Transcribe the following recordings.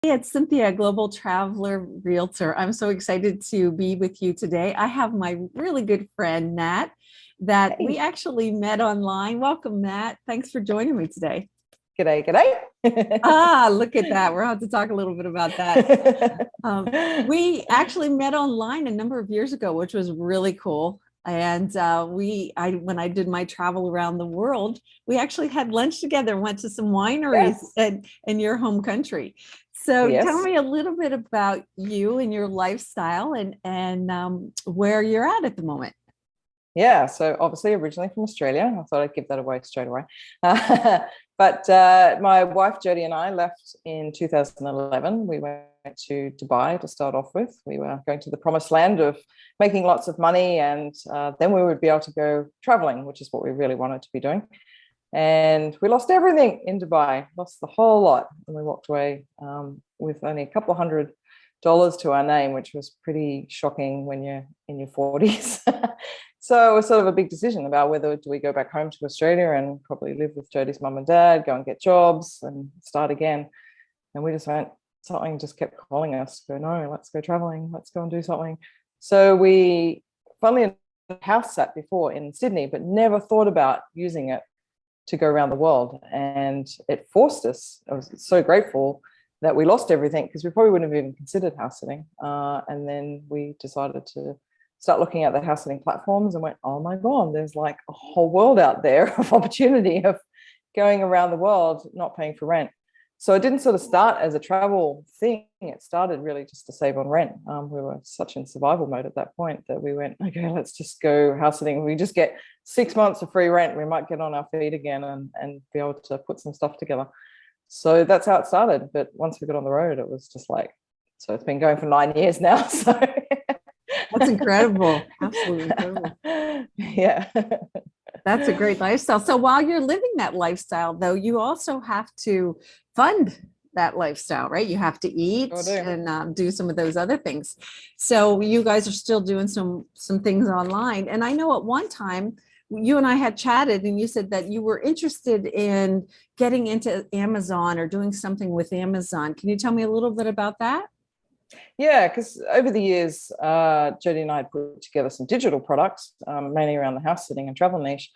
It's Cynthia, Global Traveler Realtor. I'm so excited to be with you today. I have my really good friend, Nat, that we Hey, actually met online. Welcome, Nat. Thanks for joining me today. g'day, g'day. Look at that. We're going to have to talk a little bit about that. We actually met online a number of years ago, which was really cool. And when I did my travel around the world, we actually had lunch together and went to some wineries Yes, in your home country. So tell yes. me a little bit about you and your lifestyle and where you're at the moment. Yeah, so obviously originally from Australia. I thought I'd give that away straight away. But my wife Jodie and I left in 2011. We went to Dubai to start off with. We were going to the promised land of making lots of money, and then we would be able to go traveling, which is what we really wanted to be doing. And we lost everything in Dubai, lost the whole lot. And we walked away with only a couple of $100 to our name, which was pretty shocking when you're in your 40s. So it was sort of a big decision about whether do we go back home to Australia and probably live with Jodie's mum and dad, go and get jobs and start again. And we just went, something just kept calling us, go, no, let's go traveling, let's go and do something. So we, funnily enough, house sat before in Sydney, but never thought about using it to go around the world. And it forced us. I was so grateful that we lost everything because we probably wouldn't have even considered house sitting. And then we decided to start looking at the house sitting platforms and went, oh my God, there's like a whole world out there of opportunity of going around the world, not paying for rent. So it didn't sort of start as a travel thing. It started really just to save on rent. We were such in survival mode at that point that we went, okay, let's just go house sitting. We just get 6 months of free rent. We might get on our feet again and be able to put some stuff together. So that's how it started. But once we got on the road, it was just like, so it's been going for 9 years now. So That's incredible. Absolutely incredible. yeah. That's a great lifestyle. So while you're living that lifestyle, though, you also have to fund that lifestyle, right? You have to eat Sure do. and do some of those other things. So you guys are still doing some things online. And I know at one time you and I had chatted, and you said that you were interested in getting into Amazon or doing something with Amazon. Can you tell me a little bit about that? Yeah, because over the years, Jodie and I had put together some digital products, mainly around the house sitting and travel niche.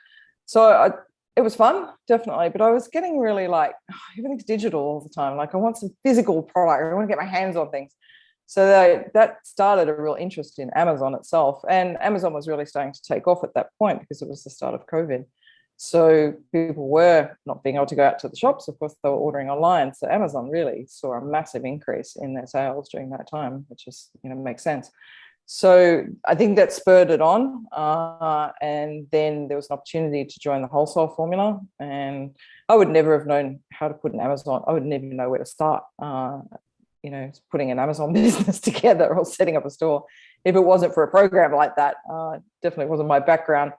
It was fun, definitely, but I was getting really like, oh, everything's digital all the time. Like I want some physical product. I want to get my hands on things. So that started a real interest in Amazon itself. And Amazon was really starting to take off at that point because it was the start of COVID. So people were not being able to go out to the shops. Of course, they were ordering online. So Amazon really saw a massive increase in their sales during that time, which is, makes sense. So I think that spurred it on. And then there was an opportunity to join the wholesale formula. And I would never have known how to put an Amazon. I wouldn't even know where to start, putting an Amazon business together or setting up a store if it wasn't for a program like that. Definitely wasn't my background.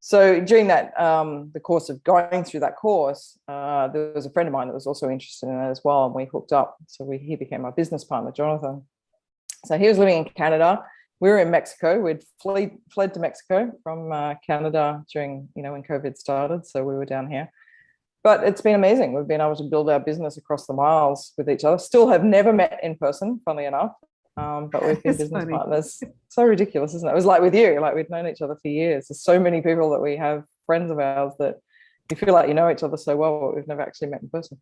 So during that, the course of going through that course, there was a friend of mine that was also interested in it as well, and we hooked up. So he became my business partner, Jonathan. So he was living in Canada. We were in Mexico. We'd fled to Mexico from Canada during, when COVID started. So we were down here. But it's been amazing. We've been able to build our business across the miles with each other. Still have never met in person, funnily enough. But we've been It's business funny. partners. So ridiculous, isn't it? It was like with you, like we'd known each other for years. There's so many people that we have, friends of ours, that you feel like you know each other so well, but we've never actually met in person.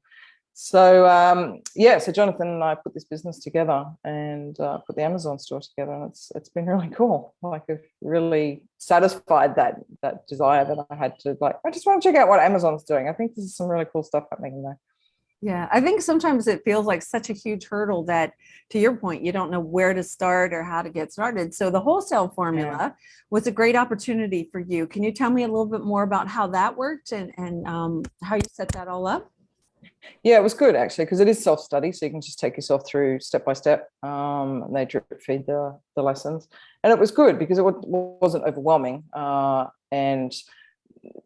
So so Jonathan and I put this business together and put the Amazon store together, and it's been really cool. Like I've really satisfied that desire that I had to, like, I just want to check out what Amazon's doing. I think this is some really cool stuff happening in there. Yeah, I think sometimes it feels like such a huge hurdle that, to your point, you don't know where to start or how to get started. So the wholesale Yeah. formula was a great opportunity for you. Can you tell me a little bit more about how that worked and how you set that all up? Yeah, it was good actually, because it is self-study, so you can just take yourself through step by step. And they drip feed the lessons, and it was good because it wasn't overwhelming. And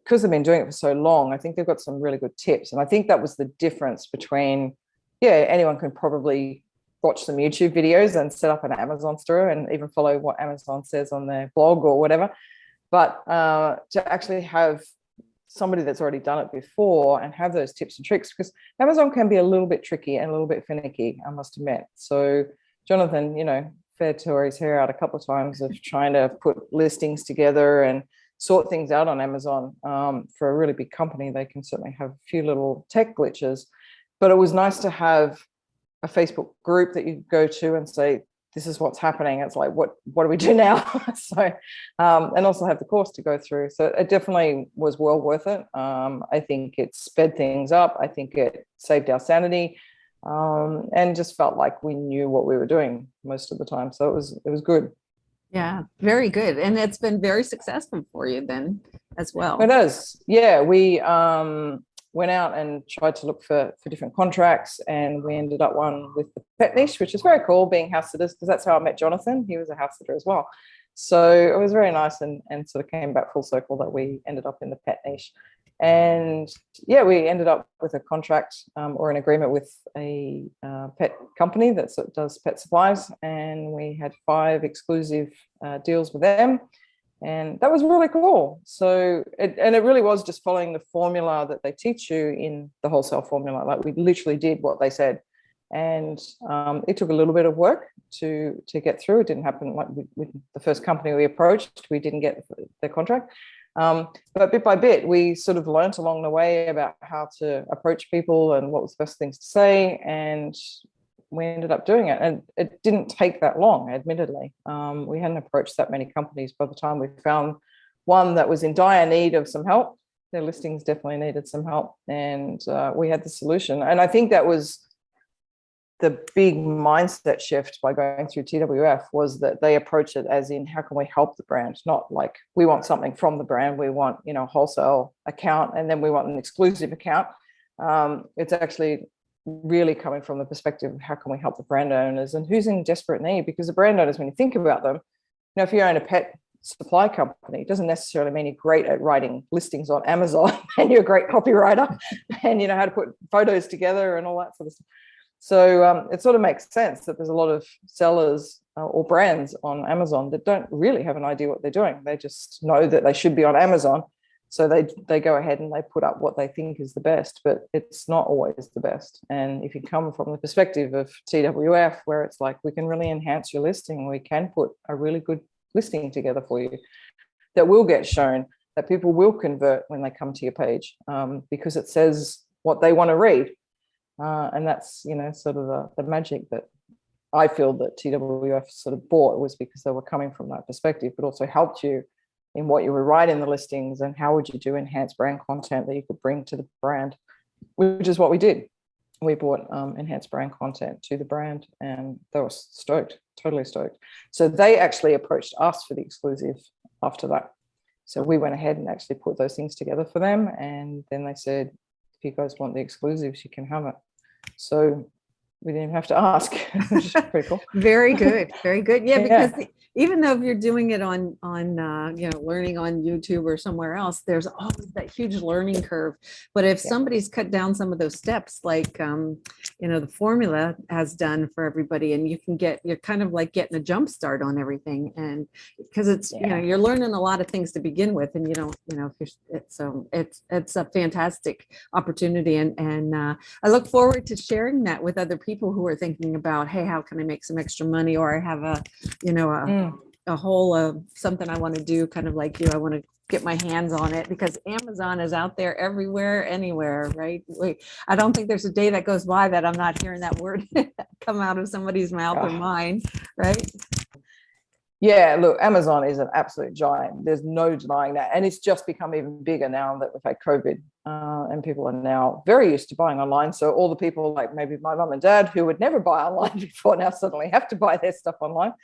because they've been doing it for so long, I think they've got some really good tips. And I think that was the difference between, anyone can probably watch some YouTube videos and set up an Amazon store and even follow what Amazon says on their blog or whatever. But to actually have somebody that's already done it before and have those tips and tricks, because Amazon can be a little bit tricky and a little bit finicky, I must admit. So Jonathan, fair tore his hair out a couple of times of trying to put listings together and sort things out on Amazon. For a really big company, they can certainly have a few little tech glitches, but it was nice to have a Facebook group that you go to and say, this is what's happening. It's like, what do we do now? So, and also have the course to go through. So it definitely was well worth it. I think it sped things up. I think it saved our sanity, and just felt like we knew what we were doing most of the time. So it was good. Yeah, very good. And it's been very successful for you then as well. It is. Yeah, we went out and tried to look for different contracts, and we ended up one with the pet niche, which is very cool, being house sitters, because that's how I met Jonathan. He was a house sitter as well. So it was very nice, and sort of came back full circle that we ended up in the pet niche. And yeah, we ended up with a contract or an agreement with a pet company that does pet supplies, and we had 5 exclusive deals with them. And that was really cool. So, it really was just following the formula that they teach you in the wholesale formula. Like, we literally did what they said. And it took a little bit of work to get through. It didn't happen like with the first company we approached. We didn't get the contract. But bit by bit, we sort of learnt along the way about how to approach people and what was the best things to say. And we ended up doing it, and it didn't take that long, admittedly. We hadn't approached that many companies by the time we found one that was in dire need of some help. Their listings definitely needed some help, and we had the solution. And I think that was the big mindset shift by going through TWF, was that they approach it as in, how can we help the brand? Not like, we want something from the brand. We want, a wholesale account, and then we want an exclusive account. It's actually really coming from the perspective of, how can we help the brand owners and who's in desperate need? Because the brand owners, when you think about them, if you own a pet supply company, it doesn't necessarily mean you're great at writing listings on Amazon and you're a great copywriter and you know how to put photos together and all that sort of stuff. So it sort of makes sense that there's a lot of sellers or brands on Amazon that don't really have an idea what they're doing. They just know that they should be on Amazon. So they go ahead and they put up what they think is the best, but it's not always the best. And if you come from the perspective of TWF, where it's like, we can really enhance your listing, we can put a really good listing together for you that will get shown, that people will convert when they come to your page, because it says what they want to read. And that's, sort of the magic that I feel that TWF sort of bought, was because they were coming from that perspective, but also helped you in what you would write in the listings and how would you do enhanced brand content that you could bring to the brand, which is what we did. We brought enhanced brand content to the brand, and they were stoked, totally stoked. So they actually approached us for the exclusive after that. So we went ahead and actually put those things together for them. And then they said, if you guys want the exclusives, you can have it. So we didn't even have to ask, which is pretty cool. Very good. Very good. Yeah, because even though if you're doing it on learning on YouTube or somewhere else, there's always that huge learning curve. But if somebody's cut down some of those steps, like the formula has done for everybody, and you're kind of like getting a jump start on everything, and because it's you're learning a lot of things to begin with, and it's a fantastic opportunity, and I look forward to sharing that with other people who are thinking about, hey, how can I make some extra money, or I have a whole of something I want to do, kind of like you. I want to get my hands on it, because Amazon is out there everywhere, anywhere, right? I don't think there's a day that goes by that I'm not hearing that word come out of somebody's mouth or mine, right? Yeah, look, Amazon is an absolute giant. There's no denying that. And it's just become even bigger now that we've had COVID, and people are now very used to buying online. So all the people like maybe my mum and dad who would never buy online before now suddenly have to buy their stuff online.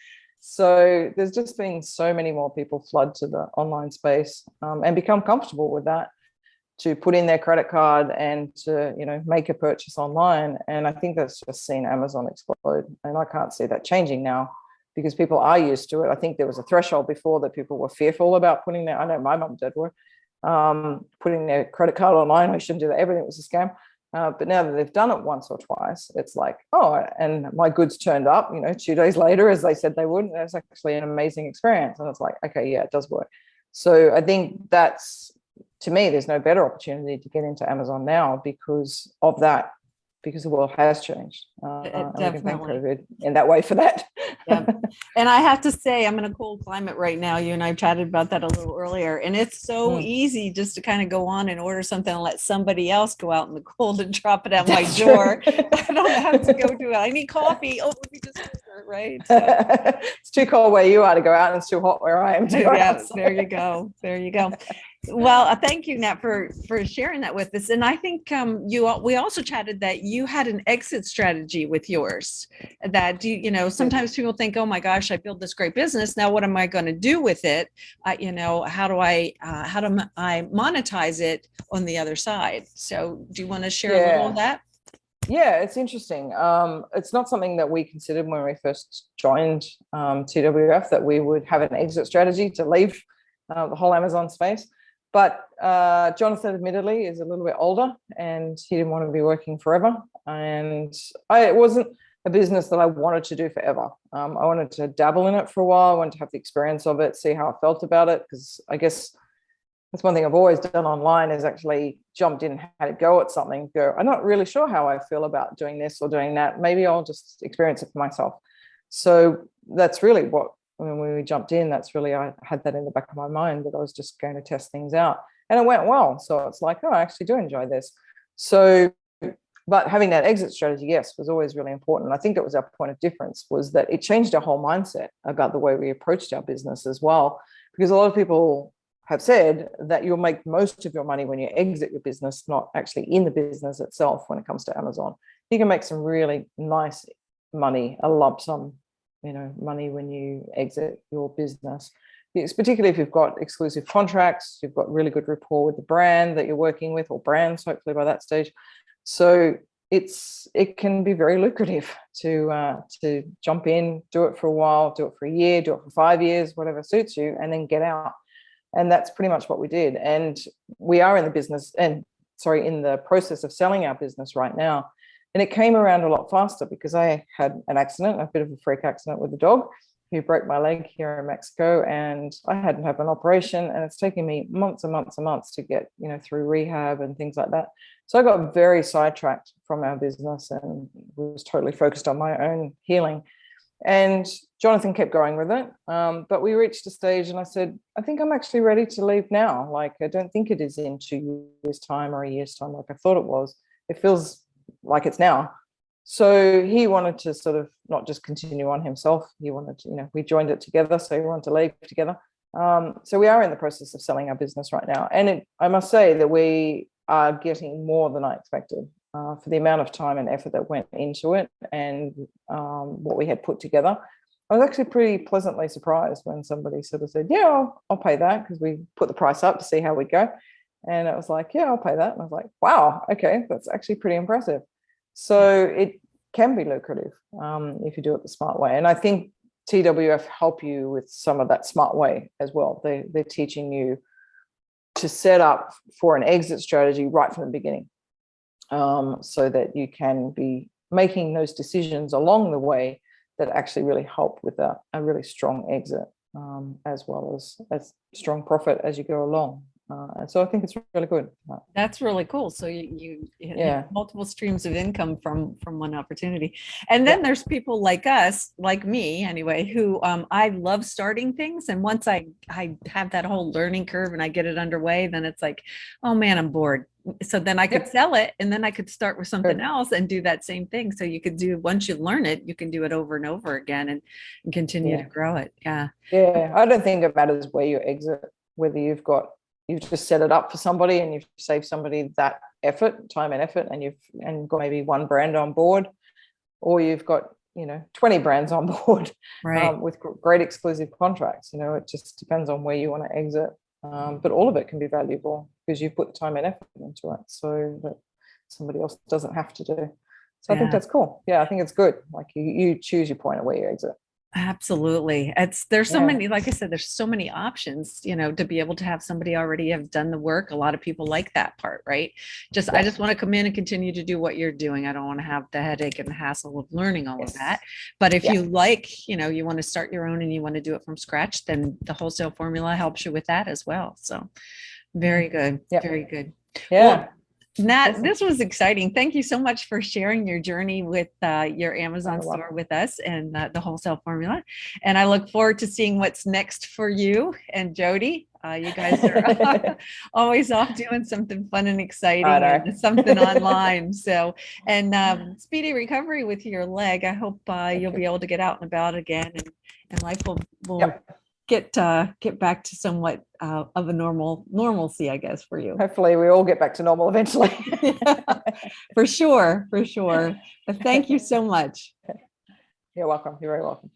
So there's just been so many more people flood to the online space and become comfortable with that, to put in their credit card and to, make a purchase online. And I think that's just seen Amazon explode. And I can't see that changing now, because people are used to it. I think there was a threshold before that people were fearful about putting I know my mum and dad were, putting their credit card online. I shouldn't do that. Everything was a scam. But now that they've done it once or twice, it's like, and my goods turned up, 2 days later, as they said they would. And it's actually an amazing experience. And it's like, okay, yeah, it does work. So I think that's to me, there's no better opportunity to get into Amazon now because of that, because the world has changed. And we can thank Definitely. COVID in that way for that. Yeah. And I have to say, I'm in a cold climate right now. You and I chatted about that a little earlier. And it's so easy just to kind of go on and order something and let somebody else go out in the cold and drop it at my door. I don't have to go do it. I need coffee. Oh, let me just order, right? So, it's too cold where you are to go out, and it's too hot where I am to go yeah, outside. there you go. There you go. Well, thank you, Nat, for sharing that with us. And I think we also chatted that you had an exit strategy with yours. That sometimes people think, oh my gosh, I built this great business. Now, what am I going to do with it? How do I monetize it on the other side? So, do you want to share a little of that? Yeah, it's interesting. It's not something that we considered when we first joined TWF, that we would have an exit strategy to leave the whole Amazon space. But Jonathan, admittedly, is a little bit older, and he didn't want to be working forever. And it wasn't a business that I wanted to do forever. I wanted to dabble in it for a while. I wanted to have the experience of it, see how I felt about it, because I guess that's one thing I've always done online, is actually jumped in, had a go at something, I'm not really sure how I feel about doing this or doing that. Maybe I'll just experience it for myself. So that's really what, when we jumped in, that's really, I had that in the back of my mind, that I was just going to test things out. And it went well. So it's like, oh, I actually do enjoy this. So, but having that exit strategy, yes, was always really important. I think it was our point of difference, was that it changed our whole mindset about the way we approached our business as well. Because a lot of people have said that you'll make most of your money when you exit your business, not actually in the business itself. When it comes to Amazon, you can make some really nice money, a lump sum, money when you exit your business. It's particularly if you've got exclusive contracts, you've got really good rapport with the brand that you're working with, or brands, hopefully by that stage. So it can be very lucrative to jump in, do it for a while, do it for a year, do it for 5 years, whatever suits you, and then get out. And that's pretty much what we did. And we are in the process of selling our business right now. And it came around a lot faster because I had an accident, a bit of a freak accident with a dog who broke my leg here in Mexico, and I hadn't had an operation, and it's taken me months and months and months to get, through rehab and things like that. So I got very sidetracked from our business and was totally focused on my own healing. And Jonathan kept going with it. But we reached a stage and I said, I think I'm actually ready to leave now. Like, I don't think it is in 2 years' time or a year's time like I thought it was. It feels like it's now. So he wanted to sort of not just continue on himself. He wanted to, we joined it together. So he wanted to leave together. So we are in the process of selling our business right now. And I must say that we are getting more than I expected for the amount of time and effort that went into it, and what we had put together. I was actually pretty pleasantly surprised when somebody sort of said, yeah, I'll pay that, because we put the price up to see how we'd go. And it was like, yeah, I'll pay that. And I was like, wow, okay, that's actually pretty impressive. So it can be lucrative if you do it the smart way. And I think TWF help you with some of that smart way as well. They're teaching you to set up for an exit strategy right from the beginning, so that you can be making those decisions along the way that actually really help with a really strong exit, as well as strong profit as you go along. And so I think it's really good. That's really cool. So you have multiple streams of income from one opportunity. And then there's people like us, like me anyway, who I love starting things. And once I have that whole learning curve and I get it underway, then it's like, oh man, I'm bored. So then I could sell it, and then I could start with something else and do that same thing. So you could do, once you learn it, you can do it over and over again and continue to grow it. Yeah. Yeah. I don't think it matters where you exit, whether you've just set it up for somebody and you've saved somebody that time and effort, and you've got maybe one brand on board, or you've got 20 brands on board, right, with great exclusive contracts. It just depends on where you want to exit, but all of it can be valuable because you've put the time and effort into it, so that somebody else doesn't have to do. So I think that's cool. I think it's good. Like you choose your point of where you exit. Absolutely. There's so many, like I said, there's so many options, to be able to have somebody already have done the work. A lot of people like that part, right? I just want to come in and continue to do what you're doing. I don't want to have the headache and the hassle of learning all of that. But if you like, you want to start your own and you want to do it from scratch, then the wholesale formula helps you with that as well. So Very good. Yep. Very good. Yeah. Well, Nat, Awesome. this was exciting. Thank you so much for sharing your journey with your Amazon You're store welcome. with us and the wholesale formula. And I look forward to seeing what's next for you and Jody. You guys are always off doing something fun and exciting I know. and something online. So, and speedy recovery with your leg. I hope you'll be able to get out and about again, and life will Yep. get back to somewhat of a normalcy, I guess, for you. Hopefully we all get back to normal eventually. For sure, for sure. But thank you so much. You're welcome. You're very welcome.